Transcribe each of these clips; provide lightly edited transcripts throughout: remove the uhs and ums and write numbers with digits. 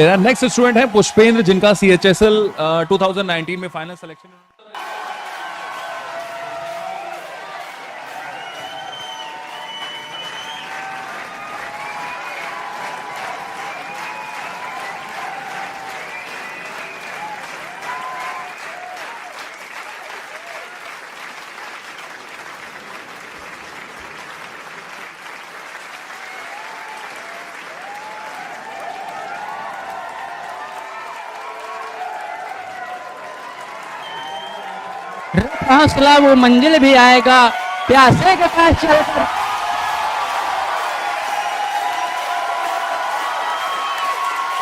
Next student है पुष्पेंद्र, जिनका CHSL 2019 में फाइनल सिलेक्शन। हौसला वो मंजिल भी आएगा, प्यासे के पास चलकर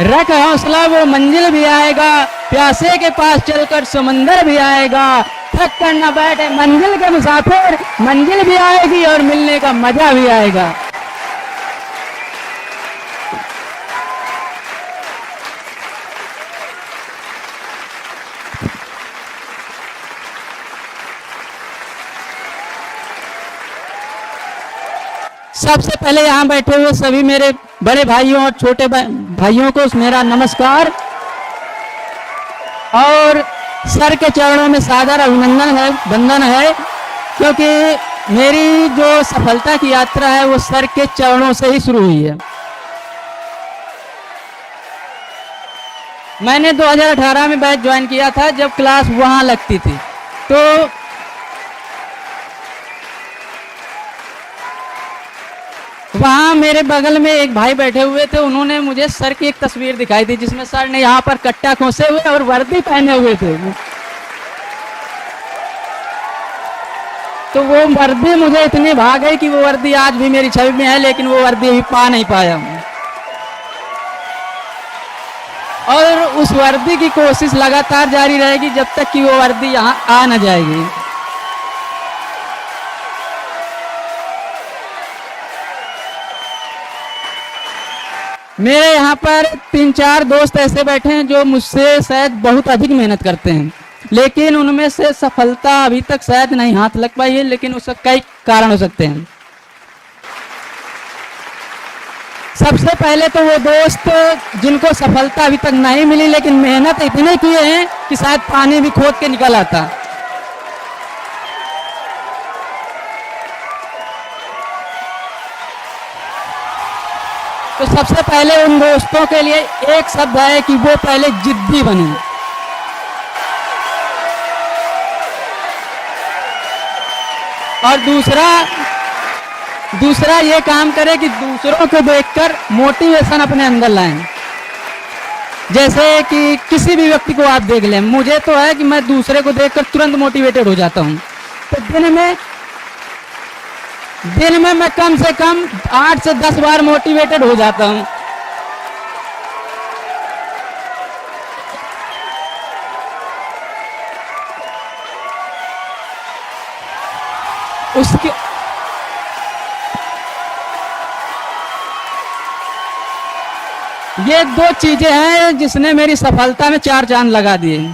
रख हौसला वो मंजिल भी आएगा, प्यासे के पास चलकर समंदर भी आएगा। थक कर न बैठे मंजिल के मुसाफिर, मंजिल भी आएगी और मिलने का मजा भी आएगा। सबसे पहले यहाँ बैठे हुए सभी मेरे बड़े भाइयों और छोटे भाइयों को मेरा नमस्कार और सर के चरणों में सादर अभिनंदन है, वंदन है, क्योंकि मेरी जो सफलता की यात्रा है वो सर के चरणों से ही शुरू हुई है। मैंने 2018 में बैच ज्वाइन किया था, जब क्लास वहाँ लगती थी, तो वहाँ मेरे बगल में एक भाई बैठे हुए थे। उन्होंने मुझे सर की एक तस्वीर दिखाई थी जिसमें सर ने यहाँ पर कट्टा खोसे हुए और वर्दी पहने हुए थे। तो वो वर्दी मुझे इतनी भा गई कि वो वर्दी आज भी मेरी छवि में है, लेकिन वो वर्दी अभी पा नहीं पाया हूँ। और उस वर्दी की कोशिश लगातार जारी रहेगी जब तक कि वो वर्दी यहाँ आ न जाएगी। मेरे यहाँ पर 3-4 दोस्त ऐसे बैठे हैं जो मुझसे शायद बहुत अधिक मेहनत करते हैं, लेकिन उनमें से सफलता अभी तक शायद नहीं हाथ लग पाई है, लेकिन उसका कई कारण हो सकते हैं। सबसे पहले तो वो दोस्त जिनको सफलता अभी तक नहीं मिली, लेकिन मेहनत इतने किए हैं कि शायद पानी भी खोद के निकल आता। तो सबसे पहले उन दोस्तों के लिए एक शब्द है कि वो पहले जिद्दी बने, और दूसरा ये काम करे कि दूसरों को देखकर मोटिवेशन अपने अंदर लाएं। जैसे कि किसी भी व्यक्ति को आप देख लें, मुझे तो है कि मैं दूसरे को देखकर तुरंत मोटिवेटेड हो जाता हूं। तो दिन में मैं कम से कम 8 से 10 बार मोटिवेटेड हो जाता हूं। उसके ये 2 चीजें हैं जिसने मेरी सफलता में 4 चांद लगा दिए।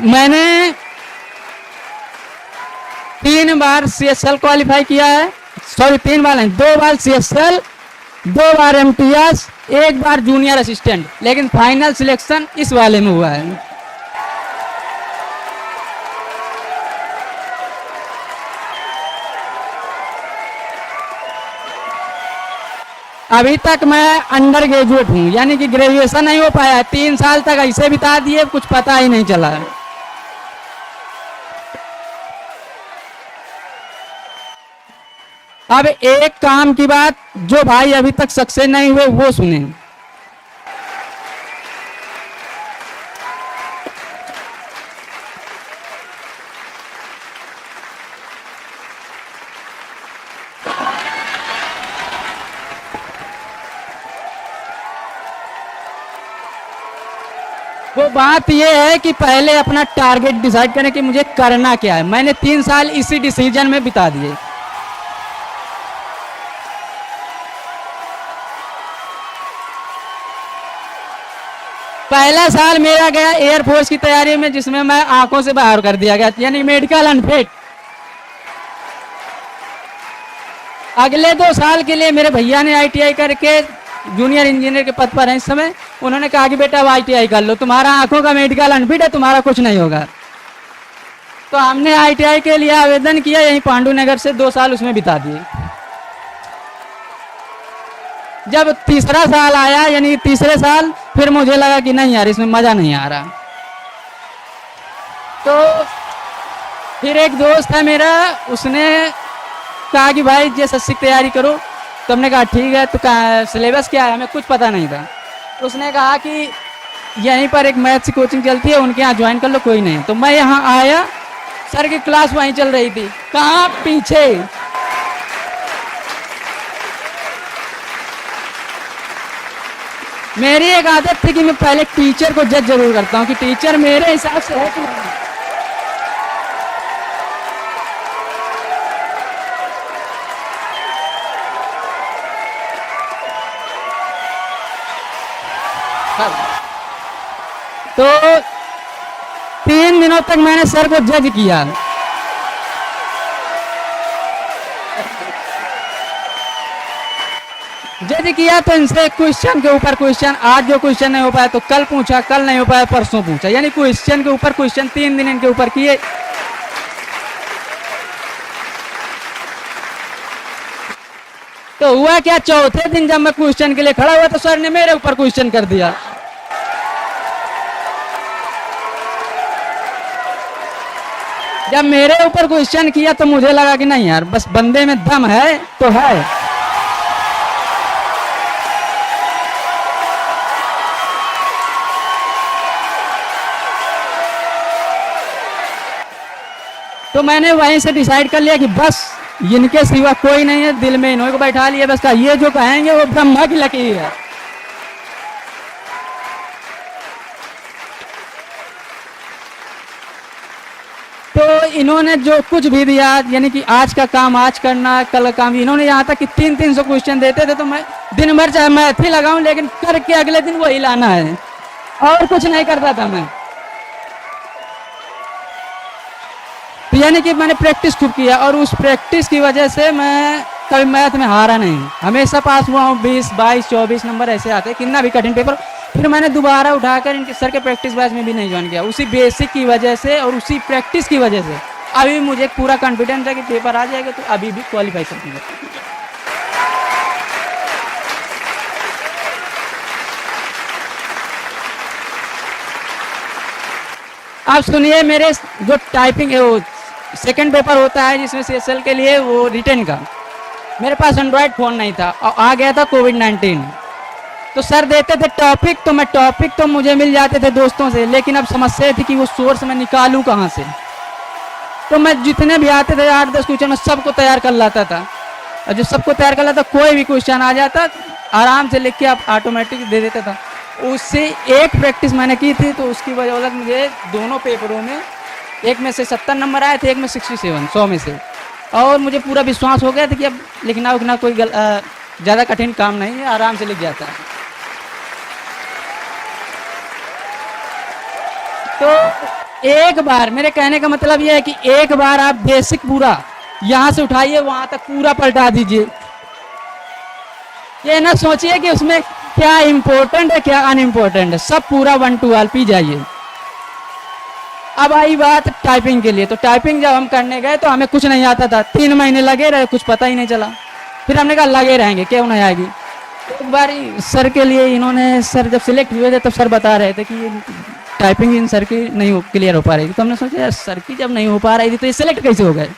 मैंने 3 बार CSL क्वालिफाई किया है, सॉरी 3 बार नहीं, 2 बार CSL, 2 बार MTS, 1 बार जूनियर असिस्टेंट, लेकिन फाइनल सिलेक्शन इस वाले में हुआ है। अभी तक मैं अंडर ग्रेजुएट हूँ, यानी कि ग्रेजुएशन नहीं हो पाया। 3 साल तक ऐसे बिता दिए, कुछ पता ही नहीं चला। अब एक काम की बात, जो भाई अभी तक सक्सेस नहीं हुए वो सुने। वो बात ये है कि पहले अपना टारगेट डिसाइड करें कि मुझे करना क्या है। मैंने 3 साल इसी डिसीजन में बिता दिए। पहला साल मेरा गया एयरफोर्स की तैयारी में, जिसमें मैं आंखों से बाहर कर दिया गया, यानी मेडिकल अनफिट। अगले 2 साल के लिए मेरे भैया ने ITI करके जूनियर इंजीनियर के पद पर हैं इस समय, उन्होंने कहा कि बेटा अब ITI कर लो, तुम्हारा आंखों का मेडिकल अनफिट है, तुम्हारा कुछ नहीं होगा। तो हमने ITI के लिए आवेदन किया, यहीं पांडु नगर से 2 साल उसमें बिता दिए। जब तीसरा साल आया, यानी तीसरे साल, फिर मुझे लगा कि नहीं यार इसमें मजा नहीं आ रहा। तो फिर एक दोस्त है मेरा, उसने कहा कि भाई JSSC की तैयारी करो। तो हमने कहा ठीक है, तो सिलेबस क्या है, हमें कुछ पता नहीं था। तो उसने कहा कि यहीं पर एक मैथ्स की कोचिंग चलती है, उनके यहाँ ज्वाइन कर लो, कोई नहीं। तो मैं यहाँ आया, सर की क्लास वहीं चल रही थी, कहाँ, पीछे। मेरी एक आदत थी कि मैं पहले टीचर को जज जरूर करता हूँ कि टीचर मेरे हिसाब से है कि नहीं। तो 3 दिनों तक मैंने सर को जज किया। जज किया तो इनसे क्वेश्चन के ऊपर क्वेश्चन, आज जो क्वेश्चन नहीं हो पाया तो कल पूछा, कल नहीं हो पाया परसों पूछा, यानी क्वेश्चन के ऊपर क्वेश्चन 3 दिन इनके ऊपर किए। तो हुआ क्या, चौथे दिन जब मैं क्वेश्चन के लिए खड़ा हुआ तो सर ने मेरे ऊपर क्वेश्चन कर दिया। जब मेरे ऊपर क्वेश्चन किया तो मुझे लगा कि नहीं यार, बस बंदे में दम है तो है। तो मैंने वहीं से डिसाइड कर लिया कि बस इनके सिवा कोई नहीं है, दिल में इन्हों को बैठा लिया, बस का ये जो कहेंगे वो ब्रह्मा की लकीर है। तो इन्होंने जो कुछ भी दिया, यानी कि आज का काम आज करना, कल का काम, इन्होंने यहाँ तक कि 300-300 क्वेश्चन देते थे, तो मैं दिन भर चाहे मैथ ही लगाऊं लेकिन करके अगले दिन वही लाना है, और कुछ नहीं करता था मैं। तो यानी कि मैंने प्रैक्टिस खूब किया, और उस प्रैक्टिस की वजह से मैं कभी मैथ में हारा नहीं, हमेशा पास हुआ हूँ। 20, 22, 24 नंबर ऐसे आते, कितना भी कठिन पेपर। फिर मैंने दोबारा उठाकर इनके सर के प्रैक्टिस बैच में भी नहीं ज्वाइन किया, उसी बेसिक की वजह से और उसी प्रैक्टिस की वजह से अभी मुझे पूरा कॉन्फिडेंस है कि पेपर आ जाएगा, तो अभी भी क्वालिफाई कर दूंगा। आप सुनिए, मेरे जो टाइपिंग है वो सेकंड पेपर होता है जिसमें CSL के लिए वो रिटर्न का, मेरे पास एंड्रॉयड फ़ोन नहीं था और आ गया था कोविड-19। तो सर देते थे टॉपिक, तो मैं टॉपिक तो मुझे मिल जाते थे दोस्तों से, लेकिन अब समस्या थी कि वो सोर्स मैं निकालूं कहाँ से। तो मैं जितने भी आते थे 8-10 क्वेश्चन मैं सबको तैयार कर लाता था, और जब सबको तैयार कर लाता कोई भी क्वेश्चन आ जाता आराम से लिख के आप ऑटोमेटिक दे देता था। उससे एक प्रैक्टिस मैंने की थी, तो उसकी वजह से मुझे दोनों पेपरों में, एक में से 70 नंबर आए थे, एक में 67, 100 में से। और मुझे पूरा विश्वास हो गया था कि अब लिखना उखना कोई ज़्यादा कठिन काम नहीं है, आराम से लिख जाता है। तो एक बार, मेरे कहने का मतलब यह है कि एक बार आप बेसिक पूरा यहाँ से उठाइए वहाँ तक पूरा पलटा दीजिए। ये ना सोचिए कि उसमें क्या इम्पोर्टेंट है क्या अनइम्पोर्टेंट है, सब पूरा 1 to all पी जाइए। अब आई बात टाइपिंग के लिए, तो टाइपिंग जब हम करने गए तो हमें कुछ नहीं आता था, 3 महीने लगे रहे, कुछ पता ही नहीं चला। फिर हमने कहा लगे रहेंगे क्यों नहीं आएगी। एक बार सर के लिए इन्होंने, सर जब सिलेक्ट हुए थे तब सर बता रहे थे कि टाइपिंग इन सर की नहीं क्लियर हो पा रही थी। तो हमने सोचा यार सर की जब नहीं हो पा रही थी तो ये सिलेक्ट कैसे हो गए।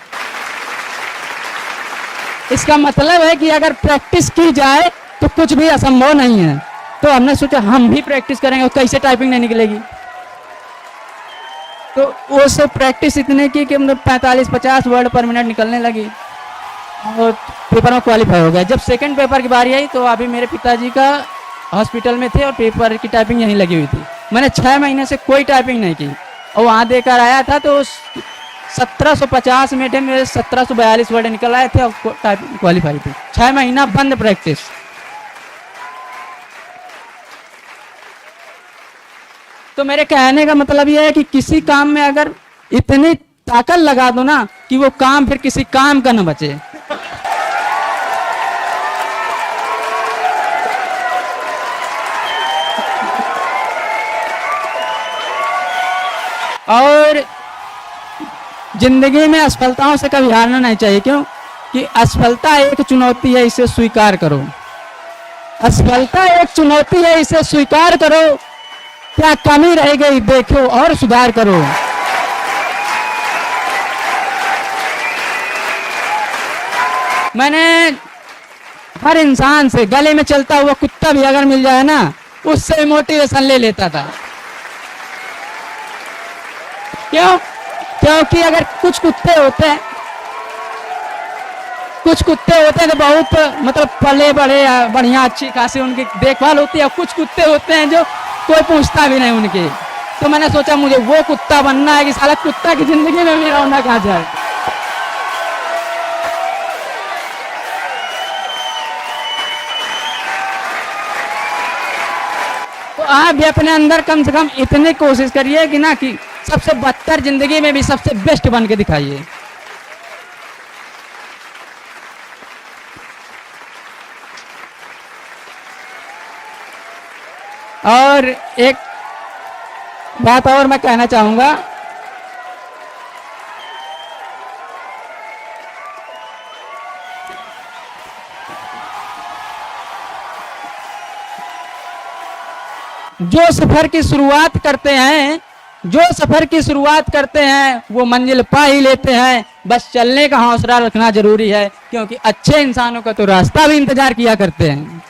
इसका मतलब है कि अगर प्रैक्टिस की जाए तो कुछ भी असंभव नहीं है। तो हमने सोचा हम भी प्रैक्टिस करेंगे, कैसे टाइपिंग नहीं निकलेगी। तो वो सब प्रैक्टिस इतने की कि मतलब 45-50 वर्ड पर मिनट निकलने लगी और पेपर में क्वालिफाई हो गया। जब सेकंड पेपर की बारी आई तो अभी मेरे पिताजी का हॉस्पिटल में थे और पेपर की टाइपिंग यहीं लगी हुई थी। मैंने 6 महीने से कोई टाइपिंग नहीं की और वहाँ देकर आया था तो 1750 में थे, मेरे 1742 वर्ड निकल आए थे और टाइपिंग क्वालिफाई थी। 6 महीना बंद प्रैक्टिस। तो मेरे कहने का मतलब यह है कि किसी काम में अगर इतनी ताकत लगा दो ना कि वो काम फिर किसी काम का न बचे। और जिंदगी में असफलताओं से कभी हारना नहीं चाहिए, क्यों कि असफलता एक चुनौती है, इसे स्वीकार करो। असफलता एक चुनौती है, इसे स्वीकार करो। क्या कमी रह गई देखो और सुधार करो। मैंने हर इंसान से, गले में चलता हुआ कुत्ता भी अगर मिल जाए ना, उससे मोटिवेशन ले लेता था। क्यों? क्योंकि अगर कुछ कुत्ते होते हैं तो बहुत मतलब पले बड़े बढ़िया अच्छी खासी उनकी देखभाल होती है, और कुछ कुत्ते होते हैं जो कोई पूछता भी नहीं उनके। तो मैंने सोचा मुझे वो कुत्ता बनना है कि साला कुत्ता की जिंदगी में मेरा होना कहाँ जाए। तो आप भी अपने अंदर कम से कम इतनी कोशिश करिए कि ना कि सबसे बदतर जिंदगी में भी सबसे बेस्ट बन के दिखाइए। और एक बात और मैं कहना चाहूंगा, जो सफर की शुरुआत करते हैं वो मंजिल पा ही लेते हैं। बस चलने का हौसला रखना जरूरी है, क्योंकि अच्छे इंसानों का तो रास्ता भी इंतजार किया करते हैं।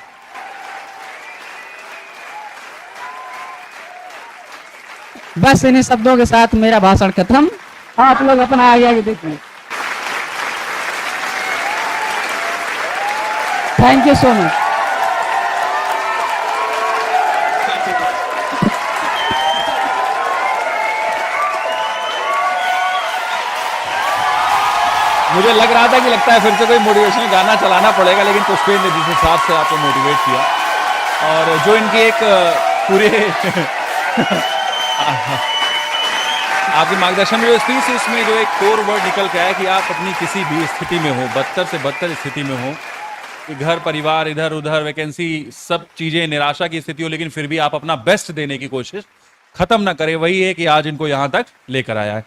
बस इन्हीं शब्दों के साथ मेरा भाषण खत्म। आप लोग अपना आगे देखिए। Thank you so much. मुझे लग रहा था कि लगता है फिर से कोई मोटिवेशनल गाना चलाना पड़ेगा, लेकिन पुष्पेंद्र जिस हिसाब से आपको मोटिवेट किया, और जो इनकी एक पूरे आपके मार्गदर्शन में जो स्पीच है उसमें जो एक कोर वर्ड निकल के आया कि आप अपनी किसी भी स्थिति में हो, बदतर से बदतर स्थिति में हो, कि घर परिवार इधर उधर वैकेंसी सब चीजें निराशा की स्थिति हो, लेकिन फिर भी आप अपना बेस्ट देने की कोशिश खत्म ना करें। वही है कि आज इनको यहां तक लेकर आया है।